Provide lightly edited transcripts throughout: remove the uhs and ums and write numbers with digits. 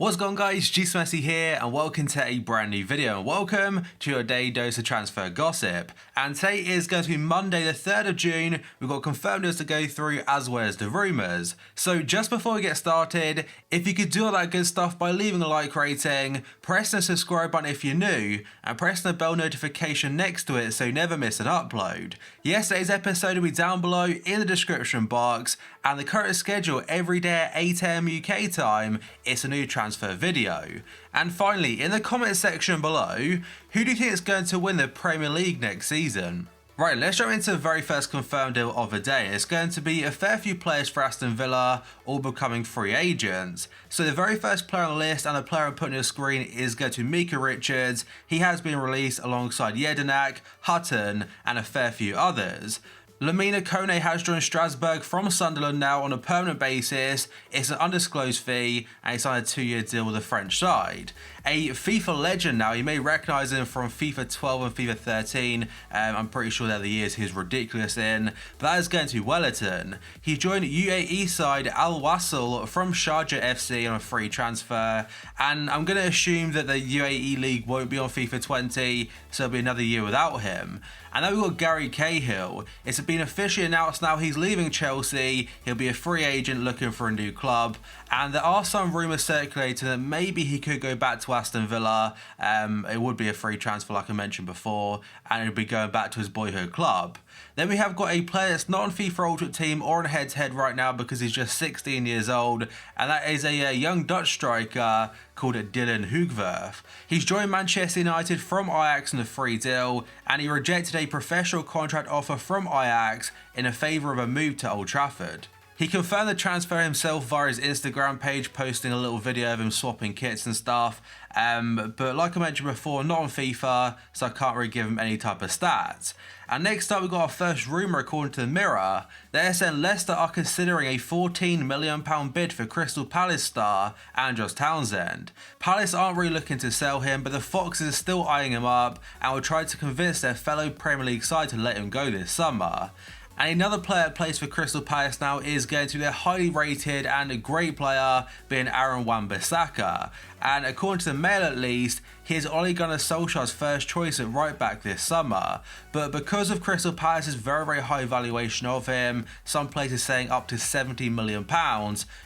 What's going on, guys? Messi here and welcome to a brand new video and welcome to your daily dose of transfer gossip. And today is going to be Monday the 3rd of June. We've got confirmed news to go through as well as the rumours. So just before we get started, if you could do all that good stuff by leaving a like rating, press the subscribe button if you're new, and press the bell notification next to it so you never miss an upload. Yesterday's episode will be down below in the description box, and the current schedule every day at 8 AM UK time, it's a new transfer video. And finally, in the comment section below, who do you think is going to win the Premier League next season? Right, let's jump into the very first confirmed deal of the day. It's going to be a fair few players for Aston Villa, all becoming free agents. So the very first player on the list and the player I'm putting on the screen is going to be Mika Richards. He has been released alongside Jedinak, Hutton and a fair few others. Lamina Kone has joined Strasbourg from Sunderland now on a permanent basis. It's an undisclosed fee and it's on a 2-year deal with the French side. A FIFA legend now, you may recognise him from FIFA 12 and FIFA 13. I'm pretty sure they're the years he's ridiculous in. But that is going to be Wellerton. He joined UAE side Al Wasl from Sharjah FC on a free transfer. And I'm going to assume that the UAE league won't be on FIFA 20, so it'll be another year without him. And then we've got Gary Cahill. It's been officially announced now he's leaving Chelsea. He'll be a free agent looking for a new club. And there are some rumours circulating that maybe he could go back to Aston Villa. It would be a free transfer like I mentioned before, and he'll be going back to his boyhood club. Then we have got a player that's not on FIFA Ultimate Team or on head-to-head right now because he's just 16 years old, and that is a young Dutch striker called Dylan Hoogwerf. He's joined Manchester United from Ajax on a free deal, and he rejected a professional contract offer from Ajax in favour of a move to Old Trafford. He confirmed the transfer himself via his Instagram page, posting a little video of him swapping kits and stuff. But like I mentioned before, not on FIFA, so I can't really give him any type of stats. And next up, we've got our first rumour according to the Mirror. They're saying Leicester are considering a £14 million bid for Crystal Palace star Andros Townsend. Palace aren't really looking to sell him, but the Foxes are still eyeing him up and will try to convince their fellow Premier League side to let him go this summer. And another player that plays for Crystal Palace now is going to be their highly rated and a great player, being Aaron Wan-Bissaka. And according to the Mail at least, he is Ole Gunnar Solskjaer's first choice at right back this summer. But because of Crystal Palace's very high valuation of him, some places saying up to £70 million,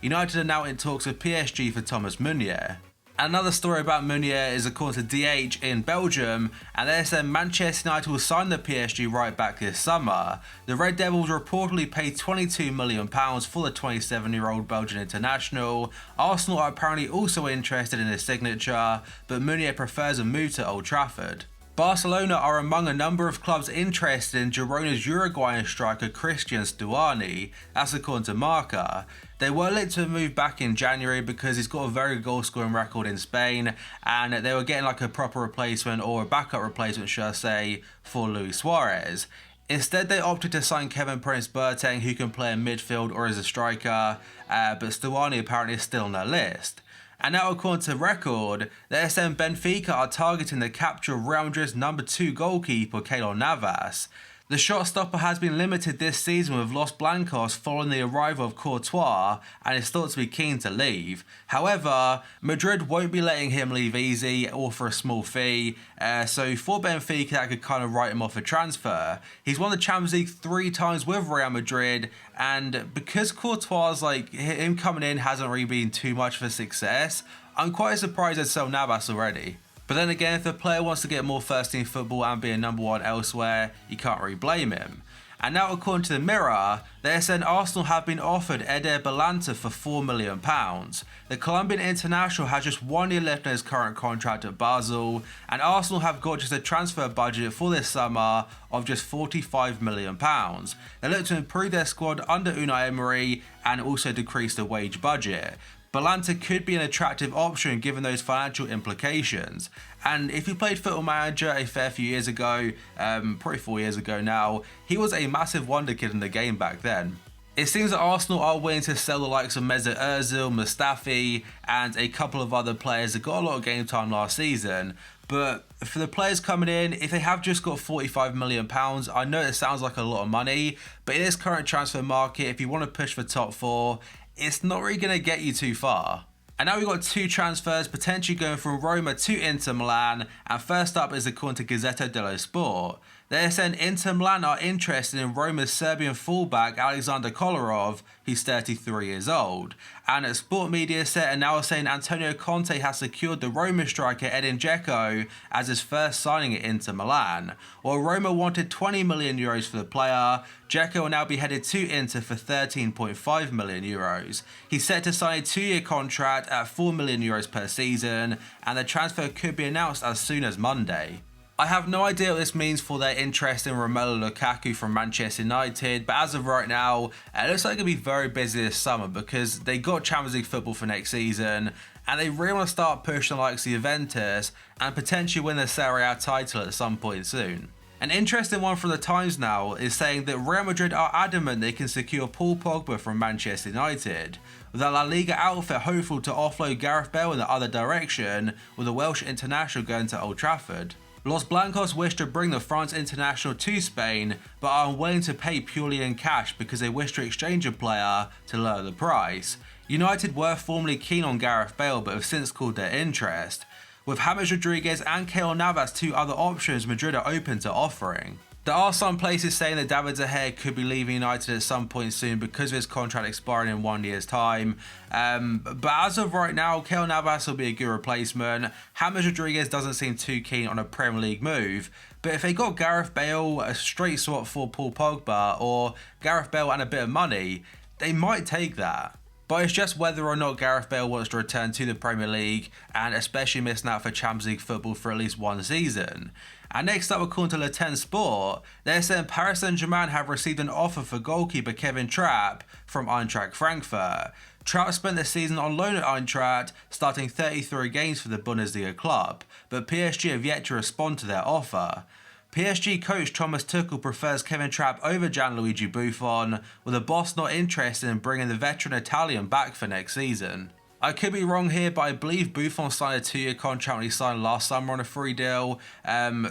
United are now in talks with PSG for Thomas Meunier. Another story about Meunier is according to DH in Belgium, and they said Manchester United will sign the PSG right back this summer. The Red Devils reportedly paid £22 million for the 27-year-old Belgian international. Arsenal are apparently also interested in his signature, but Meunier prefers a move to Old Trafford. Barcelona are among a number of clubs interested in Girona's Uruguayan striker Christian Stuani, that's according to Marca. They were linked to a move back in January because he's got a very good goal scoring record in Spain, and they were getting like a proper replacement, or a backup replacement should I say, for Luis Suarez. Instead, they opted to sign Kevin Prince Boateng, who can play in midfield or as a striker, but Stuani apparently is still on their list. And now according to Record, they're saying Benfica are targeting the capture of Real Madrid's number 2 goalkeeper Keylor Navas. The shot stopper has been limited this season with Los Blancos following the arrival of Courtois and is thought to be keen to leave. However, Madrid won't be letting him leave easy or for a small fee, so for Benfica that could kind of write him off a transfer. He's won the Champions League 3 times with Real Madrid, and because Courtois, like him coming in hasn't really been too much of a success, I'm quite surprised they'd sell Navas already. But then again, if the player wants to get more first team football and be a number 1 elsewhere, you can't really blame him. And now according to the Mirror, they're saying Arsenal have been offered Eder Balanta for £4 million. The Colombian international has just 1 year left in his current contract at Basel, and Arsenal have got just a transfer budget for this summer of just £45 million. They look to improve their squad under Unai Emery and also decrease the wage budget. Balanta could be an attractive option given those financial implications. And if you played Football Manager a fair few years ago, probably 4 years ago now, he was a massive wonder kid in the game back then. It seems that Arsenal are willing to sell the likes of Mesut Ozil, Mustafi and a couple of other players that got a lot of game time last season. But for the players coming in, if they have just got £45 million, I know it sounds like a lot of money, but in this current transfer market, if you want to push for top 4, it's not really going to get you too far. And now we've got two transfers potentially going from Roma to Inter Milan, and first up is according to Gazzetta dello Sport. They're saying Inter Milan are interested in Roma's Serbian fullback Alexander Kolarov, who's 33 years old. And at Sport Media set are now saying Antonio Conte has secured the Roma striker Edin Dzeko as his first signing at Inter Milan. While Roma wanted 20 million euros for the player, Dzeko will now be headed to Inter for 13.5 million euros. He's set to sign a 2-year contract at 4 million euros per season, and the transfer could be announced as soon as Monday. I have no idea what this means for their interest in Romelu Lukaku from Manchester United, but as of right now, it looks like it'll be very busy this summer because they got Champions League football for next season, and they really want to start pushing the likes of Juventus and potentially win the Serie A title at some point soon. An interesting one from the Times now is saying that Real Madrid are adamant they can secure Paul Pogba from Manchester United, with the La Liga outfit hopeful to offload Gareth Bale in the other direction, with the Welsh international going to Old Trafford. Los Blancos wish to bring the France international to Spain, but are unwilling to pay purely in cash because they wish to exchange a player to lower the price. United were formerly keen on Gareth Bale but have since called their interest. With James Rodriguez and Keylor Navas two other options Madrid are open to offering. There are some places saying that David De Gea could be leaving United at some point soon because of his contract expiring in 1 year's time. But as of right now, Keylor Navas will be a good replacement. James Rodriguez doesn't seem too keen on a Premier League move. But if they got Gareth Bale, a straight swap for Paul Pogba, or Gareth Bale and a bit of money, they might take that. But it's just whether or not Gareth Bale wants to return to the Premier League, and especially missing out for Champions League football for at least one season. And next up, according to Le 10 Sport, they're saying Paris Saint-Germain have received an offer for goalkeeper Kevin Trapp from Eintracht Frankfurt. Trapp spent the season on loan at Eintracht, starting 33 games for the Bundesliga club, but PSG have yet to respond to their offer. PSG coach Thomas Tuchel prefers Kevin Trapp over Gianluigi Buffon, with the boss not interested in bringing the veteran Italian back for next season. I could be wrong here, but I believe Buffon signed a 2-year contract when he signed last summer on a free deal.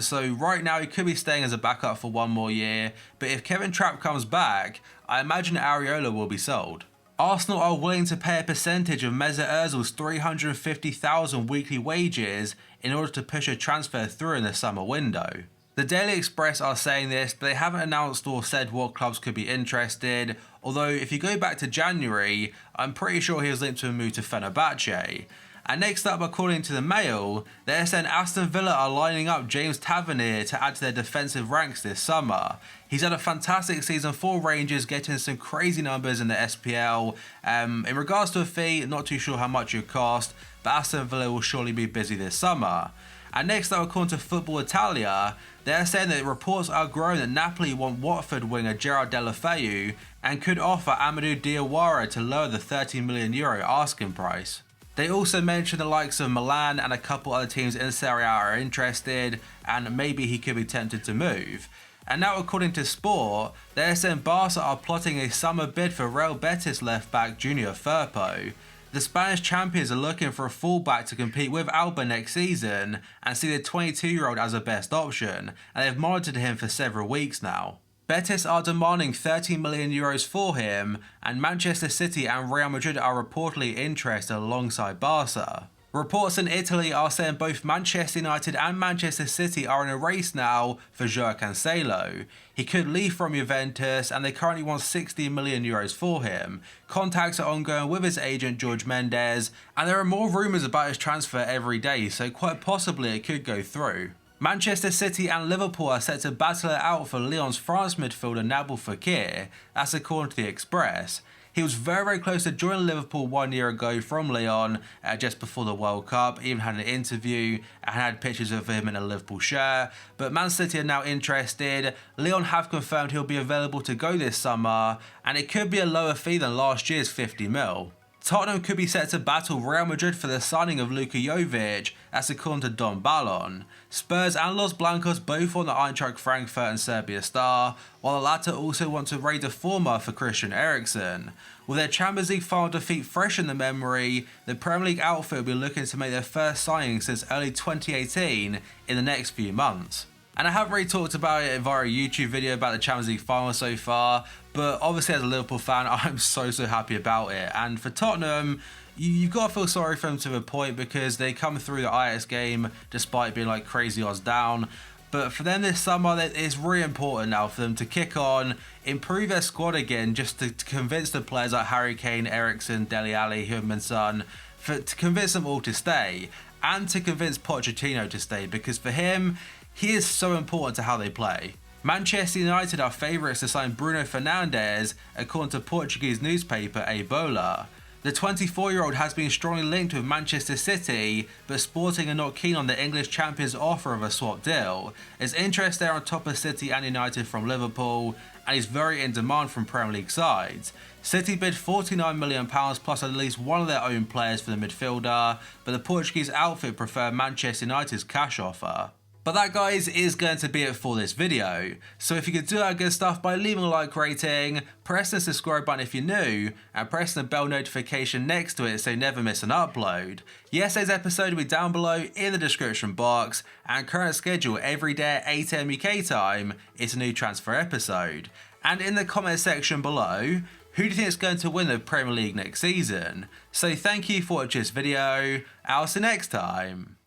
So right now he could be staying as a backup for one more year. But if Kevin Trapp comes back, I imagine Areola will be sold. Arsenal are willing to pay a percentage of Mesut Ozil's 350,000 weekly wages in order to push a transfer through in the summer window. The Daily Express are saying this, but they haven't announced or said what clubs could be interested, although if you go back to January, I'm pretty sure he was linked to a move to Fenerbahce. And next up, according to the Mail, they're saying Aston Villa are lining up James Tavernier to add to their defensive ranks this summer. He's had a fantastic season for Rangers, getting some crazy numbers in the SPL. In regards to a fee, not too sure how much it would cost, but Aston Villa will surely be busy this summer. And next up, according to Football Italia, they're saying that reports are growing that Napoli want Watford winger Gerard Deulofeu and could offer Amadou Diawara to lower the €30 million asking price. They also mentioned the likes of Milan and a couple other teams in Serie A are interested, and maybe he could be tempted to move. And now, according to Sport, they're saying Barca are plotting a summer bid for Real Betis left-back Junior Firpo. The Spanish champions are looking for a fullback to compete with Alba next season and see the 22-year-old as a best option, and they've monitored him for several weeks now. Betis are demanding €30 million for him, and Manchester City and Real Madrid are reportedly interested alongside Barca. Reports in Italy are saying both Manchester United and Manchester City are in a race now for Joao Cancelo. He could leave from Juventus and they currently want €60 million for him. Contacts are ongoing with his agent George Mendes, and there are more rumours about his transfer every day, so quite possibly it could go through. Manchester City and Liverpool are set to battle it out for Lyon's France midfielder Nabil Fekir, that's according to the Express. He was very close to joining Liverpool 1 year ago from Lyon, just before the World Cup, even had an interview and had pictures of him in a Liverpool shirt. But Man City are now interested. Lyon have confirmed he'll be available to go this summer, and it could be a lower fee than last year's 50 mil. Tottenham could be set to battle Real Madrid for the signing of Luka Jovic, that's according to Don Ballon. Spurs and Los Blancos both want the Eintracht Frankfurt and Serbia star, while the latter also want to raid the former for Christian Eriksen. With their Champions League final defeat fresh in the memory, the Premier League outfit will be looking to make their first signing since early 2018 in the next few months. And I haven't really talked about it via a YouTube video about the Champions League final so far, but obviously as a Liverpool fan, I'm so happy about it. And for Tottenham, you've got to feel sorry for them to a point because they come through the Ajax game despite being like crazy odds down. But for them this summer, it's really important now for them to kick on, improve their squad again, just to convince the players like Harry Kane, Eriksen, Dele Alli, Heung-min Son, to convince them all to stay, and to convince Pochettino to stay, because for him, he is so important to how they play. Manchester United are favourites to sign Bruno Fernandes, according to Portuguese newspaper A Bola. The 24-year-old has been strongly linked with Manchester City, but Sporting are not keen on the English champions' offer of a swap deal. His interest there on top of City and United from Liverpool, and he's very in demand from Premier League sides. City bid £49 million plus at least one of their own players for the midfielder, but the Portuguese outfit prefer Manchester United's cash offer. But that, guys, is going to be it for this video. So if you could do that good stuff by leaving a like rating, press the subscribe button if you're new, and press the bell notification next to it so you never miss an upload. Yesterday's episode will be down below in the description box, and current schedule every day at 8 AM UK time is a new transfer episode. And in the comment section below, who do you think is going to win the Premier League next season? So thank you for watching this video, I'll see you next time.